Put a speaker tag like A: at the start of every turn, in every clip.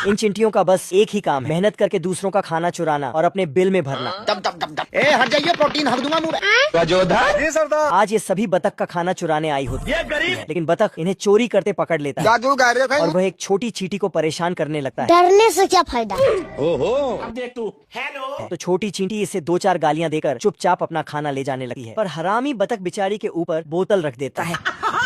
A: इन चिंटियों का बस एक ही काम है, मेहनत करके दूसरों का खाना चुराना और अपने बिल में भरना।
B: हट जाइए, प्रोटीन हक दूंगा मुंह में।
A: आज ये सभी बतख का खाना चुराने आई होती है, लेकिन बतख इन्हें चोरी करते पकड़ लेता है और वह एक छोटी चींटी को परेशान करने लगता है।
C: डरने से क्या फायदा?
B: अब देख तू। हेलो।
A: तो छोटी चींटी इसे 2-4 गालियां देकर चुपचाप अपना खाना ले जाने लगती है, पर हरामी बतख बेचारी के ऊपर बोतल रख देता है,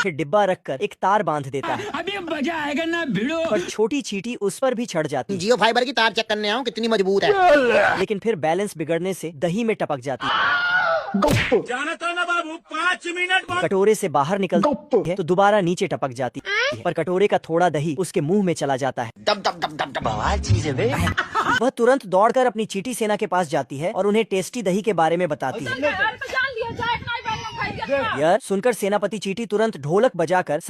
A: फिर डिब्बा रखकर एक तार बांध देता है।
B: अभी मजा आएगा ना भिड़ो।
A: पर छोटी चींटी उस पर भी चढ़ जाती है।
B: जियो फाइबर की तार चेक करने आऊं, कितनी मजबूत है।
A: लेकिन फिर बैलेंस बिगड़ने से दही में टपक जाती है।
B: जानता ना बाबू, 5 मिनट बाद
A: कटोरे से बाहर निकलती है तो दोबारा नीचे टपक जाती है, पर कटोरे का थोड़ा दही उसके मुंह में चला जाता है।
B: बवाल चीज है बे।
A: वह तुरंत दौड़कर अपनी चींटी सेना के पास जाती है और उन्हें टेस्टी दही के बारे में बताती है। यह सुनकर सेनापति चींटी तुरंत ढोलक बजाकर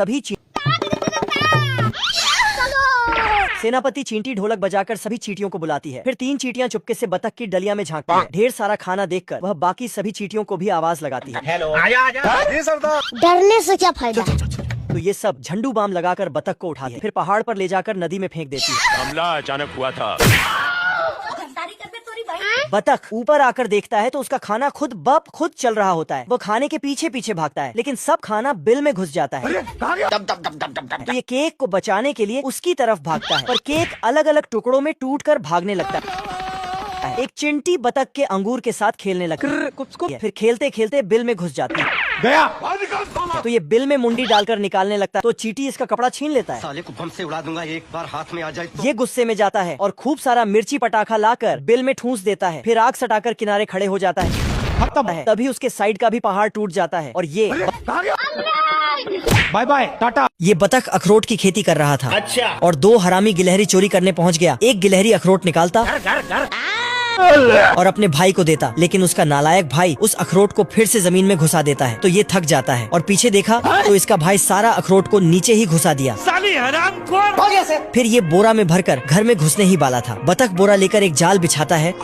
A: सेनापति चींटी ढोलक बजाकर सभी चींटियों को बुलाती है। फिर 3 चींटियां चुपके से बतख की डलिया में झांकती हैं। ढेर सारा खाना देखकर वह बाकी सभी चींटियों को भी आवाज लगाती है।
B: हेलो, आजा। जी सरदार।
C: डरने से क्या फायदा?
A: तो ये सब झंडू बाम लगाकर बतख को उठाती है, फिर पहाड़ पर ले जाकर नदी में फेंक देती है।
D: हमला अचानक हुआ था।
A: बतख ऊपर आकर देखता है तो उसका खाना खुद चल रहा होता है। वो खाने के पीछे पीछे भागता है, लेकिन सब खाना बिल में घुस जाता है। तो ये केक को बचाने के लिए उसकी तरफ भागता है, पर केक अलग अलग टुकड़ों में टूटकर भागने लगता है। एक चिंटी बतख के अंगूर के साथ खेलने लगती है, फिर खेलते खेलते बिल में घुस जाती है। तो ये बिल में मुंडी डालकर निकालने लगता है, तो चींटी इसका कपड़ा छीन लेता है।
E: साले को बम से उड़ा दूंगा, एक बार हाथ में आ जाए तो।
A: ये गुस्से में जाता है और खूब सारा मिर्ची पटाखा लाकर बिल में ठूंस देता है, फिर आग सटाकर किनारे खड़े हो जाता है। तभी उसके साइड का भी पहाड़ टूट जाता है और ये
B: बाय बाय टाटा।
A: ये बतख अखरोट की खेती कर रहा था।
B: अच्छा।
A: और 2 हरामी गिलहरी चोरी करने पहुंच गया। एक गिलहरी अखरोट निकालता और अपने भाई को देता, लेकिन उसका नालायक भाई उस अखरोट को फिर से जमीन में घुसा देता है। तो ये थक जाता है और पीछे देखा तो इसका भाई सारा अखरोट को नीचे ही घुसा दिया।
B: साली हरामखोर।
A: फिर ये बोरा में भरकर घर में घुसने ही वाला था। बतख बोरा लेकर एक जाल बिछाता है।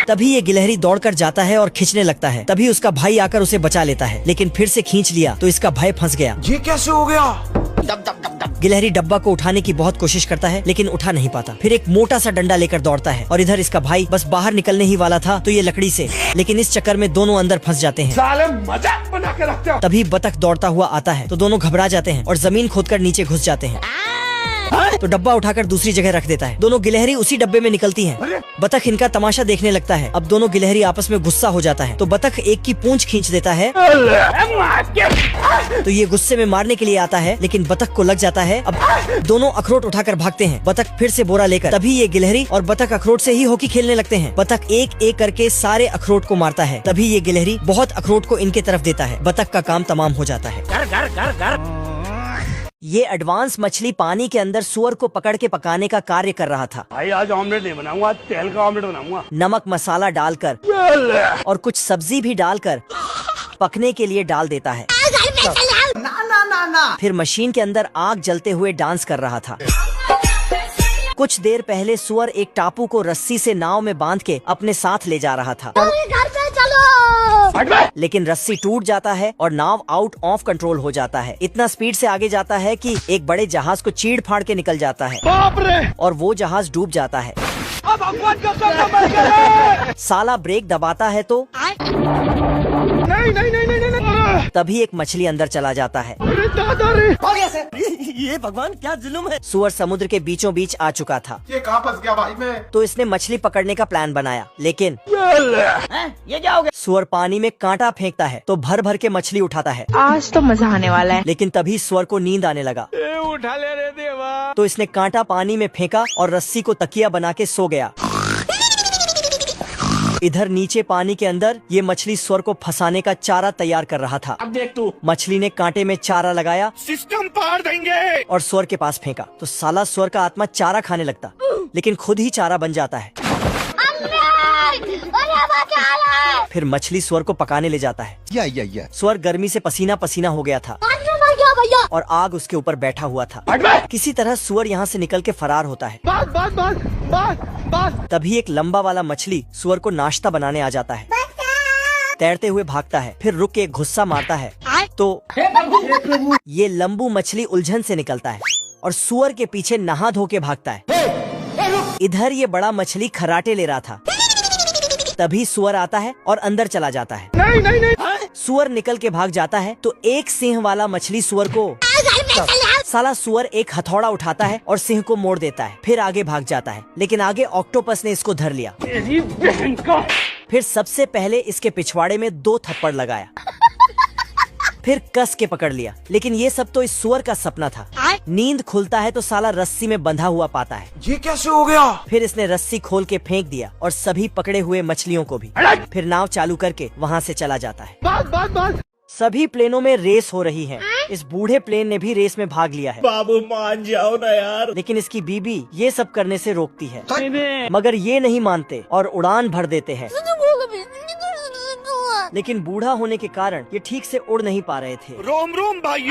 A: तभी ये गिलहरी दौड़कर जाता है और खींचने लगता है। तभी उसका भाई आकर उसे बचा लेता है, लेकिन फिर से खींच लिया तो इसका भाई फंस गया।
B: ये कैसे हो गया?
A: गिलहरी डब्बा को उठाने की बहुत कोशिश करता है, लेकिन उठा नहीं पाता। फिर एक मोटा सा डंडा लेकर दौड़ता है और इधर इसका भाई बस बाहर निकलने ही वाला था तो ये लकड़ी से, लेकिन इस चक्कर में दोनों अंदर फंस जाते हैं।
B: साले मजाक बना के रखते हो।
A: तभी बतख दौड़ता हुआ आता है तो दोनों घबरा जाते हैं और जमीन खोदकर नीचे घुस जाते हैं। तो डब्बा उठाकर दूसरी जगह रख देता है। दोनों गिलहरी उसी डब्बे में निकलती हैं। बतख इनका तमाशा देखने लगता है। अब दोनों गिलहरी आपस में गुस्सा हो जाता है तो बतख एक की पूंछ खींच देता है। तो ये गुस्से में मारने के लिए आता है, लेकिन बतख को लग जाता है। अब दोनों अखरोट उठाकर भागते हैं, बतख फिर से बोरा लेकर। तभी ये गिलहरी और बतख अखरोट से ही हॉकी खेलने लगते हैं। बतख एक एक करके सारे अखरोट को मारता है। तभी ये गिलहरी बहुत अखरोट को इनके तरफ देता है। बतख का काम तमाम हो जाता है। ये एडवांस मछली पानी के अंदर सुअर को पकड़ के पकाने का कार्य कर रहा था।
D: भाई आज ऑमलेट नहीं बनाऊंगा, आज तेल का ऑमलेट बनाऊंगा।
A: नमक मसाला डालकर और कुछ सब्जी भी डालकर पकने के लिए डाल देता है। फिर मशीन के अंदर आग जलते हुए डांस कर रहा था। कुछ देर पहले सुअर एक टापू को रस्सी से नाव में बांध के अपने साथ ले जा रहा था, लेकिन रस्सी टूट जाता है और नाव आउट ऑफ कंट्रोल हो जाता है। इतना स्पीड से आगे जाता है कि एक बड़े जहाज को चीड़ फाड़ के निकल जाता है।
B: बाप रे।
A: और वो जहाज डूब जाता है।
B: अब भगवान का कसम।
A: साला ब्रेक दबाता है तो
B: नहीं।
A: तभी एक मछली अंदर चला जाता है।
B: अरे दादा रे।
A: ये भगवान क्या जुल्म है। सुअर समुद्र के बीचों बीच आ चुका था।
F: ये कहाँ फंस गया भाई मैं?
A: तो इसने मछली पकड़ने का प्लान बनाया, लेकिन
B: ये क्या हो गया?
A: सुअर पानी में कांटा फेंकता है तो भर भर के मछली उठाता है।
G: आज तो मजा आने वाला है।
A: लेकिन तभी सुअर को नींद आने लगा।
B: उठा ले रे देवा।
A: तो इसने कांटा पानी में फेंका और रस्सी को तकिया बना के सो गया। इधर नीचे पानी के अंदर ये मछली सुअर को फंसाने का चारा तैयार कर रहा था।
B: अब देख तू।
A: मछली ने कांटे में चारा लगाया,
B: सिस्टम पार देंगे।
A: और सुअर के पास फेंका। तो साला सुअर का आत्मा चारा खाने लगता, लेकिन खुद ही चारा बन जाता है। फिर मछली सुअर को पकाने ले जाता है। सुअर गर्मी से पसीना पसीना हो गया था और आग उसके ऊपर बैठा हुआ था। किसी तरह सुअर यहाँ से निकल के फरार होता है। तभी एक लंबा वाला मछली सुअर को नाश्ता बनाने आ जाता है। तैरते हुए भागता है, फिर रुक के एक घुस्सा मारता है तो ये लंबू मछली उलझन से निकलता है और सुअर के पीछे नहा धो के भागता है। इधर ये बड़ा मछली खराटे ले रहा था, तभी सुअर आता है और अंदर चला जाता है। नहीं। सुअर निकल के भाग जाता है तो एक सिंह वाला मछली सुअर को साला सुअर एक हथौड़ा उठाता है और सिंह को मोड़ देता है, फिर आगे भाग जाता है। लेकिन आगे ऑक्टोपस ने इसको धर लिया। फिर सबसे पहले इसके पिछवाड़े में 2 थप्पड़ लगाया, फिर कस के पकड़ लिया। लेकिन ये सब तो इस सुअर का सपना था। नींद खुलता है तो साला रस्सी में बंधा हुआ पाता है।
F: ये कैसे हो गया?
A: फिर इसने रस्सी खोल के फेंक दिया और सभी पकड़े हुए मछलियों को भी। फिर नाव चालू करके वहाँ से चला जाता है। सभी प्लेनों में रेस हो रही है। इस बूढ़े प्लेन ने भी रेस में भाग लिया है।
F: बाबू मान जाओ ना यार।
A: लेकिन इसकी बीबी ये सब करने से रोकती है, मगर ये नहीं मानते और उड़ान भर देते हैं। लेकिन बूढ़ा होने के कारण ये ठीक से उड़ नहीं पा रहे थे।
F: रोम रोम भाई,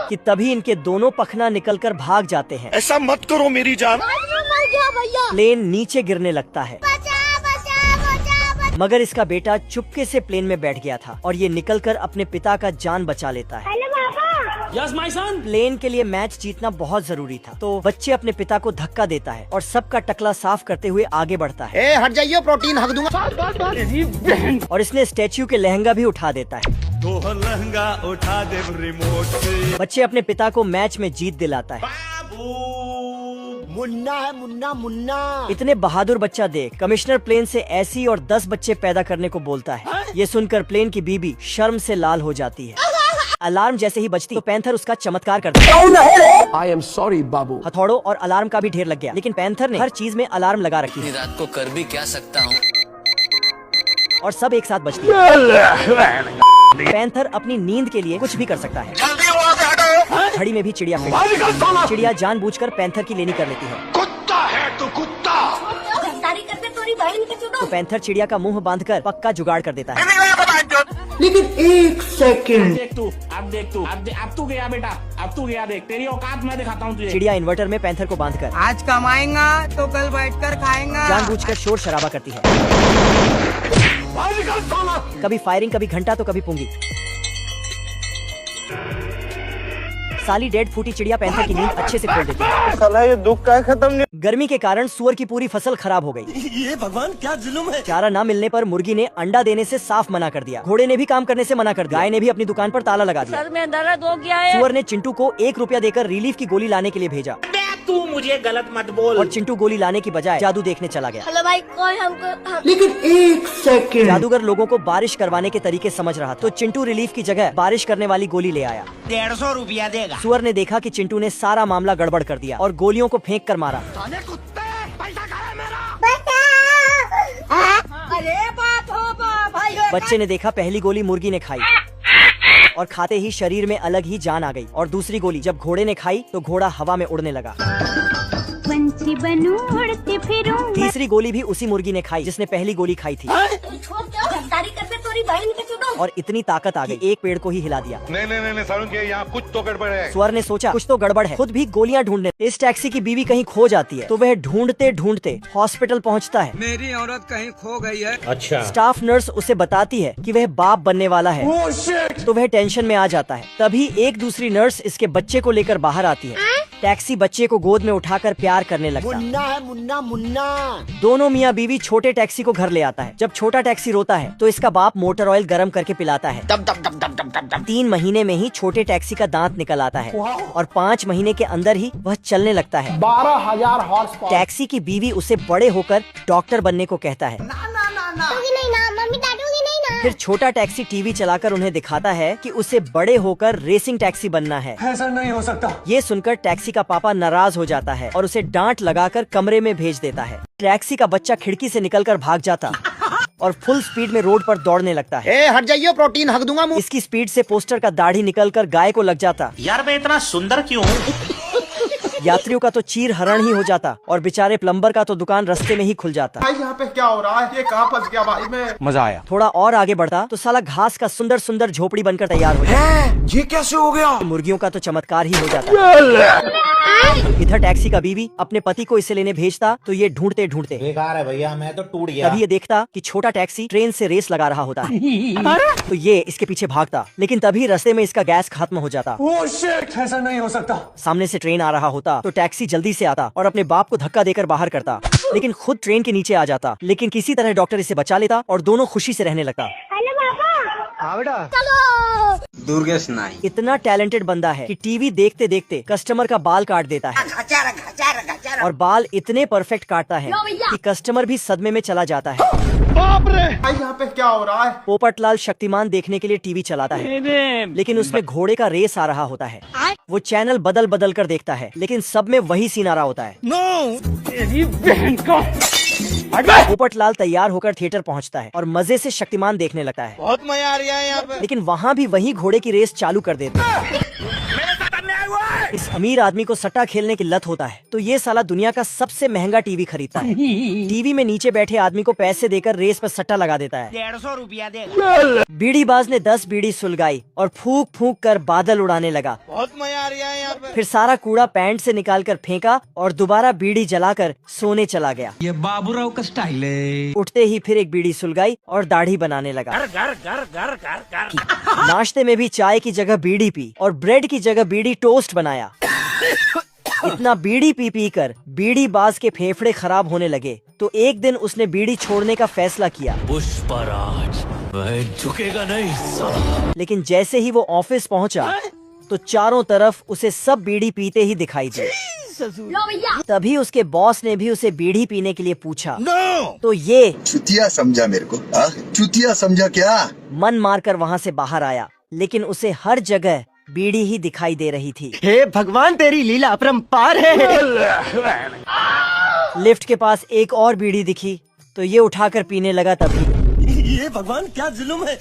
A: कि तभी इनके दोनों पखना निकलकर भाग जाते हैं।
F: ऐसा मत करो मेरी जान।
A: प्लेन नीचे गिरने लगता है, मगर इसका बेटा चुपके से प्लेन में बैठ गया था और ये निकलकर अपने पिता का जान बचा लेता है।
G: Yes, my son.
A: प्लेन के लिए मैच जीतना बहुत जरूरी था, तो बच्चे अपने पिता को धक्का देता है और सबका टकला साफ करते हुए आगे बढ़ता है।
B: ए हट जाइए, प्रोटीन हक दूंगा।
A: और इसने स्टैच्यू के लहंगा भी उठा देता है।
F: तो लहंगा उठा दे रिमोट से।
A: बच्चे अपने पिता को मैच में जीत दिलाता है।
B: मुन्ना है, मुन्ना मुन्ना।
A: इतने बहादुर बच्चा देख कमिश्नर प्लेन से ऐसी और 10 बच्चे पैदा करने को बोलता है। ये सुनकर प्लेन की बीबी शर्म से लाल हो जाती है। अलार्म जैसे ही बजती तो पैंथर उसका चमत्कार करता है।
G: I am sorry, बाबू।
A: हथौड़ों और अलार्म का भी ढेर लग गया, लेकिन पैंथर ने हर चीज में अलार्म लगा रखी है
E: रात को कर भी क्या सकता हूँ।
A: और सब एक साथ बजती है। पैंथर अपनी नींद के लिए कुछ भी कर सकता है। घड़ी में भी चिड़िया फेंकती। चिड़िया जानबूझकर पैंथर की लेनी कर लेती है।
F: कुत्ता है तो कुत्ता।
A: तो पैंथर चिड़िया का मुंह बांधकर पक्का जुगाड़ कर देता है।
F: लेकिन एक सेकंड।
G: देख तू, अब तू गया बेटा, अब तू गया। देख तेरी औकात मैं दिखाता हूँ तुझे।
A: चिड़िया इन्वर्टर में पैंथर को बांधकर
H: आज कमाएगा तो कल बैठकर खाएगा।
A: जानबूझकर शोर शराबा करती है। कभी फायरिंग, कभी घंटा तो कभी पुंगी। साली डेड फूटी चिड़िया पैंथर की नींद अच्छे से खोल देती है।
F: साला ये दुख का खत्म नहीं।
A: गर्मी के कारण सुअर की पूरी फसल खराब हो गई।
F: ये भगवान क्या जुल्म है।
A: चारा न मिलने पर मुर्गी ने अंडा देने से साफ मना कर दिया। घोड़े ने भी काम करने से मना कर दिया। गाय ने भी अपनी दुकान पर ताला लगा दिया।
H: सर में दर्द हो गया है।
A: सुअर ने चिंटू को 1 रुपया देकर रिलीफ की गोली लाने के लिए भेजा
G: तू मुझे गलत मत बोल।
A: और चिंटू गोली लाने की बजाय जादू देखने चला गया।
C: हेलो भाई, कोई हमको
F: लेकिन एक सेकंड।
A: जादूगर लोगों को बारिश करवाने के तरीके समझ रहा था, तो चिंटू रिलीफ की जगह बारिश करने वाली गोली ले आया।
B: 150 रुपया देगा।
A: सुअर ने देखा कि चिंटू ने सारा मामला गड़बड़ कर दिया और गोलियों को फेंक कर मारा।
C: अरे बाप हो बाप भाई।
A: बच्चे ने देखा पहली गोली मुर्गी ने खाई और खाते ही शरीर में अलग ही जान आ गई। और दूसरी गोली जब घोड़े ने खाई तो घोड़ा हवा में उड़ने लगा।
I: पंछी बनूं उड़ते फिरूं।
A: तीसरी गोली भी उसी मुर्गी ने खाई जिसने पहली गोली खाई थी। और इतनी ताकत आ गई, एक पेड़ को ही हिला दिया।
F: नहीं सारुण के यहाँ कुछ तो गड़बड़ है।
A: सुअर ने सोचा कुछ तो गड़बड़ है, खुद भी गोलियां ढूंढने। इस टैक्सी की बीवी कहीं खो जाती है तो वह ढूंढते ढूंढते हॉस्पिटल पहुंचता है।
H: मेरी औरत कहीं खो गई है।
G: अच्छा।
A: स्टाफ नर्स उसे बताती है कि वह बाप बनने वाला है, तो वह टेंशन में आ जाता है। तभी एक दूसरी नर्स इसके बच्चे को लेकर बाहर आती है। टैक्सी बच्चे को गोद में उठाकर प्यार करने लगता है।
B: मुन्ना है, मुन्ना मुन्ना।
A: दोनों मियाँ बीवी छोटे टैक्सी को घर ले आता है। जब छोटा टैक्सी रोता है तो इसका बाप मोटर ऑयल गर्म करके पिलाता है। 3 महीने में ही छोटे टैक्सी का दांत निकल आता है और 5 महीने के अंदर ही वह चलने लगता है।
F: 12,000 हॉर्स पावर।
A: टैक्सी की बीवी उसे बड़े होकर डॉक्टर बनने को कहता है।
C: नहीं ना मम्मी, डांटोगी नहीं ना।
A: फिर छोटा टैक्सी टीवी चलाकर उन्हें दिखाता है कि उसे बड़े होकर रेसिंग टैक्सी बनना है।
F: ऐसा नहीं हो सकता।
A: ये सुनकर टैक्सी का पापा नाराज हो जाता है और उसे डांट लगाकर कमरे में भेज देता है। टैक्सी का बच्चा खिड़की से निकलकर भाग जाता और फुल स्पीड में रोड पर दौड़ने लगता है।
B: ए हट जाइए, प्रोटीन हक दूंगा मुंह।
A: इसकी स्पीड से पोस्टर का दाढ़ी निकलकर गाय को लग जाता।
G: यार मैं इतना सुंदर क्यों हूँ?
A: यात्रियों का तो चीर हरण ही हो जाता और बेचारे प्लम्बर का तो दुकान रास्ते में ही खुल जाता।
F: भाई यहाँ पे क्या हो रहा है? ये कहाँ फंस गया भाई मैं।
G: मजा आया।
A: थोड़ा और आगे बढ़ता तो साला घास का सुंदर सुंदर झोपड़ी बनकर तैयार हो जाता।
F: ये कैसे हो गया?
A: मुर्गियों का तो चमत्कार ही हो जाता। इधर टैक्सी का बीवी अपने पति को इसे लेने भेजता तो ये ढूंढते ढूंढते
B: बेकार है भैया, मैं तो टूट गया।
A: तभी ये देखता कि छोटा टैक्सी ट्रेन से रेस लगा रहा होता है तो ये इसके पीछे भागता, लेकिन तभी रास्ते में इसका गैस खत्म हो जाता।
F: ऐसा नहीं हो सकता।
A: सामने से ट्रेन आ रहा होता तो टैक्सी जल्दी से आता और अपने बाप को धक्का देकर बाहर करता, लेकिन खुद ट्रेन के नीचे आ जाता। लेकिन किसी तरह डॉक्टर इसे बचा लेता और दोनों खुशी से रहने लगता।
C: हेलो पापा।
B: हाँ बेटा।
C: चलो।
B: दुर्गेश नाई
A: इतना टैलेंटेड बंदा है कि टीवी देखते देखते कस्टमर का बाल काट देता है और बाल इतने परफेक्ट काटता है कि कस्टमर भी सदमे में चला जाता है।
F: भाई यहाँ पे क्या हो रहा है?
A: पोपटलाल शक्तिमान देखने के लिए टीवी चलाता है, लेकिन उसमें घोड़े का रेस आ रहा होता है। वो चैनल बदल बदल कर देखता है, लेकिन सब में वही सीन आ रहा होता है। पोपटलाल तैयार होकर थिएटर पहुंचता है और मजे से शक्तिमान देखने लगता है।
B: बहुत मजा आ रहा है यहाँ पे।
A: लेकिन वहाँ भी वही घोड़े की रेस चालू कर देते हैं। इस अमीर आदमी को सट्टा खेलने की लत होता है, तो ये साला दुनिया का सबसे महंगा टीवी खरीदता है। टीवी में नीचे बैठे आदमी को पैसे देकर रेस पर सट्टा लगा देता है।
B: 150 रुपया दे।
A: बीड़ीबाज ने 10 बीड़ी सुलगाई और फूंक फूंक कर बादल उड़ाने लगा।
B: बहुत मजा आ रहा है यहाँ पे।
A: फिर सारा कूड़ा पैंट से निकालकर फेंका और दोबारा बीड़ी जलाकर सोने चला गया।
H: ये बाबूराव का स्टाइल है।
A: उठते ही फिर एक बीड़ी सुलगाई और दाढ़ी बनाने लगा। नाश्ते में भी चाय की जगह बीड़ी पी और ब्रेड की जगह बीड़ी टोस्ट बनाया। इतना बीड़ी पी पी कर बीड़ी बाज के फेफड़े खराब होने लगे, तो एक दिन उसने बीड़ी छोड़ने का फैसला किया।
D: पुष्पराज वह झुकेगा नहीं।
A: लेकिन जैसे ही वो ऑफिस पहुंचा तो चारों तरफ उसे सब बीड़ी पीते ही दिखाई दिए।
C: लो भैया।
A: तभी उसके बॉस ने भी उसे बीड़ी पीने के लिए पूछा। तो ये
J: चुतिया समझा मेरे को, चुतिया समझा क्या?
A: मन मारकर वहाँ से बाहर आया, लेकिन उसे हर जगह बीड़ी ही दिखाई दे रही थी।
B: हे भगवान, तेरी लीला अपरंपार है।
A: लिफ्ट के पास एक और बीड़ी दिखी तो ये उठाकर पीने लगा। तभी
B: ये भगवान क्या जुल्म है।